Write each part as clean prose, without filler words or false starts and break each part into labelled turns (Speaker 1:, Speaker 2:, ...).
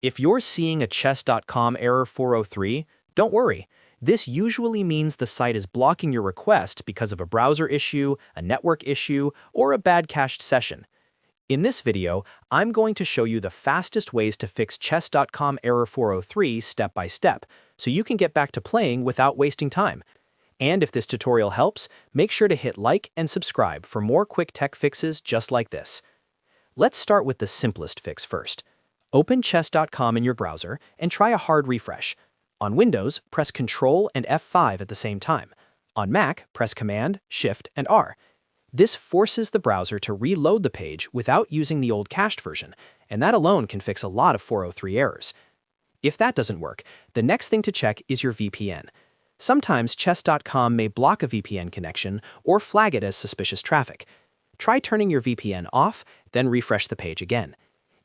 Speaker 1: If you're seeing a chess.com error 403, don't worry. This usually means the site is blocking your request because of a browser issue, a network issue, or a bad cached session. In this video, I'm going to show you the fastest ways to fix chess.com error 403 step by step, so you can get back to playing without wasting time. And if this tutorial helps, make sure to hit like and subscribe for more quick tech fixes just like this. Let's start with the simplest fix first. Open chess.com in your browser and try a hard refresh. On Windows, press Ctrl and F5 at the same time. On Mac, press Command, Shift, and R. This forces the browser to reload the page without using the old cached version, and that alone can fix a lot of 403 errors. If that doesn't work, the next thing to check is your VPN. Sometimes chess.com may block a VPN connection or flag it as suspicious traffic. Try turning your VPN off, then refresh the page again.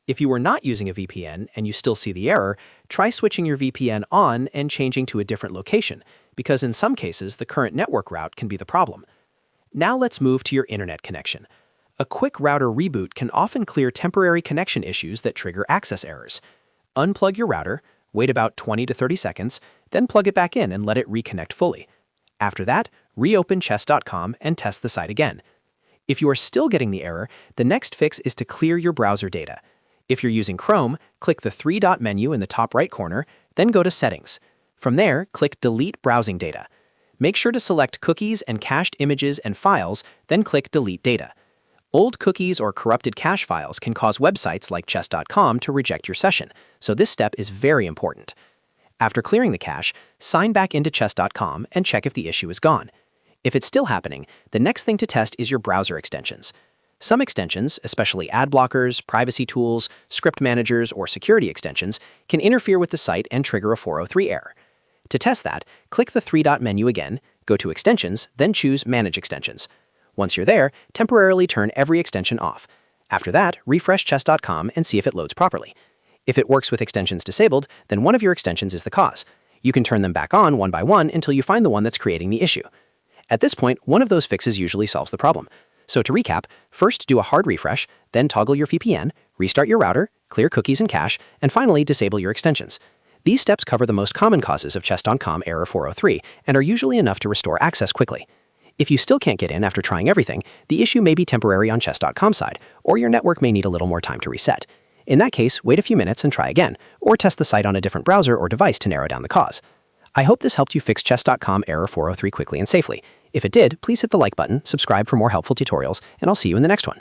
Speaker 1: If you are not using a VPN and you still see the error, try switching your VPN on and changing to a different location, because in some cases the current network route can be the problem. Now let's move to your internet connection. A quick router reboot can often clear temporary connection issues that trigger access errors. Unplug your router, wait about 20 to 30 seconds, then plug it back in and let it reconnect fully. After that, reopen chess.com and test the site again. If you are still getting the error, the next fix is to clear your browser data. If you're using Chrome, click the three-dot menu in the top right corner, then go to Settings. From there, click Delete Browsing Data. Make sure to select Cookies and Cached Images and Files, then click Delete Data. Old cookies or corrupted cache files can cause websites like chess.com to reject your session, so this step is very important. After clearing the cache, sign back into chess.com and check if the issue is gone. If it's still happening, the next thing to test is your browser extensions. Some extensions, especially ad blockers, privacy tools, script managers, or security extensions, can interfere with the site and trigger a 403 error. To test that, click the three-dot menu again, go to Extensions, then choose Manage Extensions. Once you're there, temporarily turn every extension off. After that, refresh chess.com and see if it loads properly. If it works with extensions disabled, then one of your extensions is the cause. You can turn them back on one by one until you find the one that's creating the issue. At this point, one of those fixes usually solves the problem. So to recap, first do a hard refresh, then toggle your VPN, restart your router, clear cookies and cache, and finally disable your extensions. These steps cover the most common causes of chess.com error 403 and are usually enough to restore access quickly. If you still can't get in after trying everything, the issue may be temporary on chess.com's side, or your network may need a little more time to reset. In that case, wait a few minutes and try again, or test the site on a different browser or device to narrow down the cause. I hope this helped you fix chess.com error 403 quickly and safely. If it did, please hit the like button, subscribe for more helpful tutorials, and I'll see you in the next one.